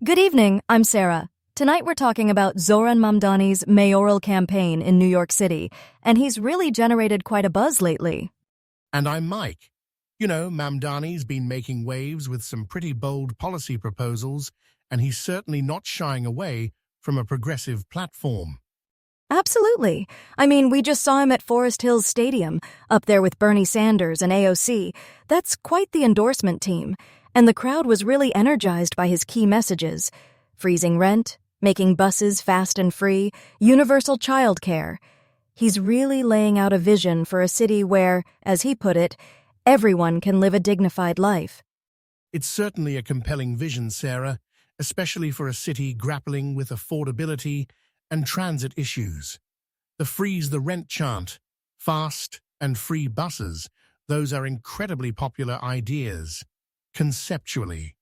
Good evening, I'm Sarah. Tonight we're talking about Zohran Mamdani's mayoral campaign in New York City, and he's really generated quite a buzz lately. And I'm Mike. Mamdani's been making waves with some pretty bold policy proposals, and he's certainly not shying away from a progressive platform. Absolutely. I mean, we just saw him at Forest Hills Stadium, up there with Bernie Sanders and AOC. That's quite the endorsement team. And the crowd was really energized by his key messages: freezing rent, making buses fast and free, universal childcare. He's really laying out a vision for a city where, as he put it, everyone can live a dignified life. It's certainly a compelling vision, Sarah, especially for a city grappling with affordability and transit issues. The freeze the rent chant, fast and free buses, those are incredibly popular ideas, conceptually.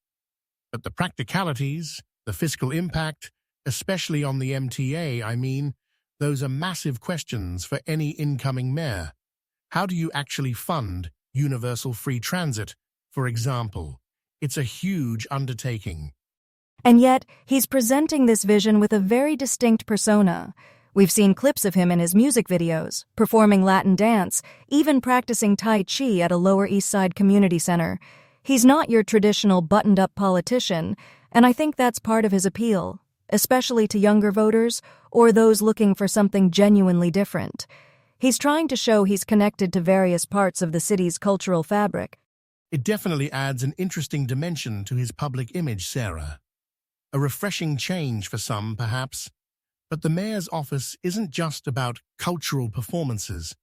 But the practicalities, the fiscal impact, especially on the MTA, those are massive questions for any incoming mayor. How do you actually fund universal free transit, for example? It's a huge undertaking. And yet, he's presenting this vision with a very distinct persona. We've seen clips of him in his music videos, performing Latin dance, even practicing Tai Chi at a Lower East Side community center. He's not your traditional buttoned-up politician, and I think that's part of his appeal, especially to younger voters or those looking for something genuinely different. He's trying to show he's connected to various parts of the city's cultural fabric. It definitely adds an interesting dimension to his public image, Sarah. A refreshing change for some, perhaps. But the mayor's office isn't just about cultural performances.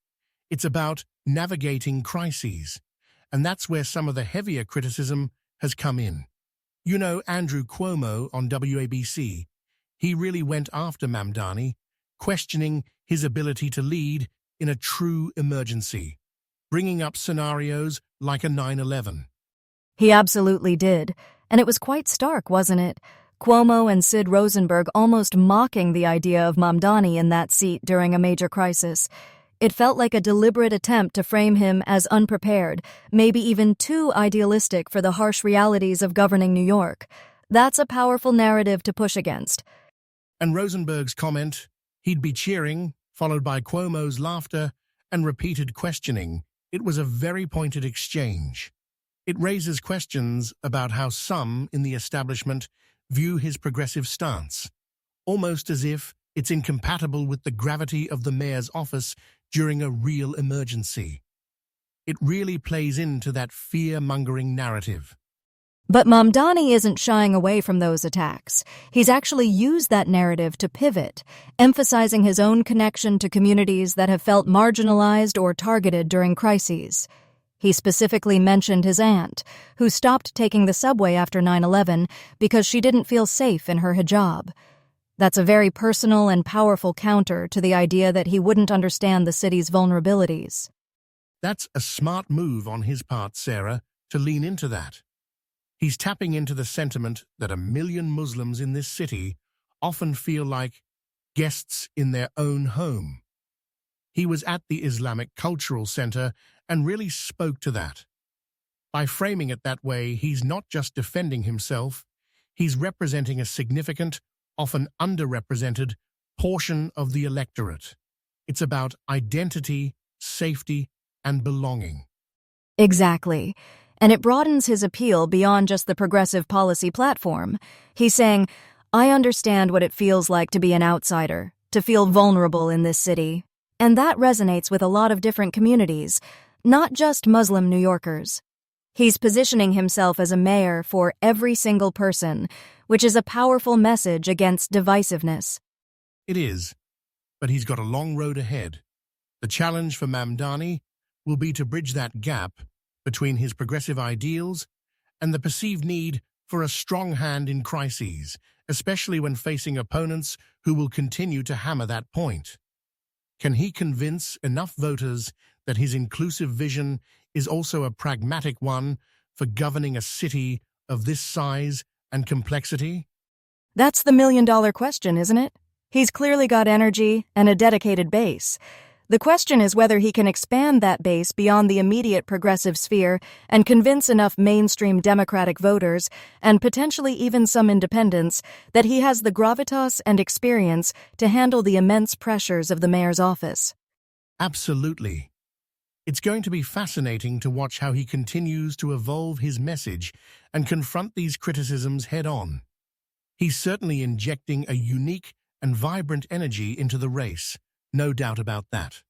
It's about navigating crises. And that's where some of the heavier criticism has come in. Andrew Cuomo on WABC, he really went after Mamdani, questioning his ability to lead in a true emergency, bringing up scenarios like a 9/11. He absolutely did, and it was quite stark, wasn't it? Cuomo and Sid Rosenberg almost mocking the idea of Mamdani in that seat during a major crisis. It felt like a deliberate attempt to frame him as unprepared, maybe even too idealistic for the harsh realities of governing New York. That's a powerful narrative to push against. And Rosenberg's comment, he'd be cheering, followed by Cuomo's laughter and repeated questioning. It was a very pointed exchange. It raises questions about how some in the establishment view his progressive stance, almost as if it's incompatible with the gravity of the mayor's office during a real emergency. It really plays into that fear-mongering narrative. But Mamdani isn't shying away from those attacks. He's actually used that narrative to pivot, emphasizing his own connection to communities that have felt marginalized or targeted during crises. He specifically mentioned his aunt, who stopped taking the subway after 9/11 because she didn't feel safe in her hijab. That's a very personal and powerful counter to the idea that he wouldn't understand the city's vulnerabilities. That's a smart move on his part, Sarah, to lean into that. He's tapping into the sentiment that 1 million Muslims in this city often feel like guests in their own home. He was at the Islamic Cultural Center and really spoke to that. By framing it that way, he's not just defending himself, he's representing a significant, often underrepresented, portion of the electorate. It's about identity, safety, and belonging. Exactly. And it broadens his appeal beyond just the progressive policy platform. He's saying, I understand what it feels like to be an outsider, to feel vulnerable in this city. And that resonates with a lot of different communities, not just Muslim New Yorkers. He's positioning himself as a mayor for every single person, which is a powerful message against divisiveness. It is, but he's got a long road ahead. The challenge for Mamdani will be to bridge that gap between his progressive ideals and the perceived need for a strong hand in crises, especially when facing opponents who will continue to hammer that point. Can he convince enough voters that his inclusive vision is also a pragmatic one for governing a city of this size and complexity? That's the million-dollar question, isn't it? He's clearly got energy and a dedicated base. The question is whether he can expand that base beyond the immediate progressive sphere and convince enough mainstream Democratic voters, and potentially even some independents, that he has the gravitas and experience to handle the immense pressures of the mayor's office. Absolutely. It's going to be fascinating to watch how he continues to evolve his message and confront these criticisms head-on. He's certainly injecting a unique and vibrant energy into the race, no doubt about that.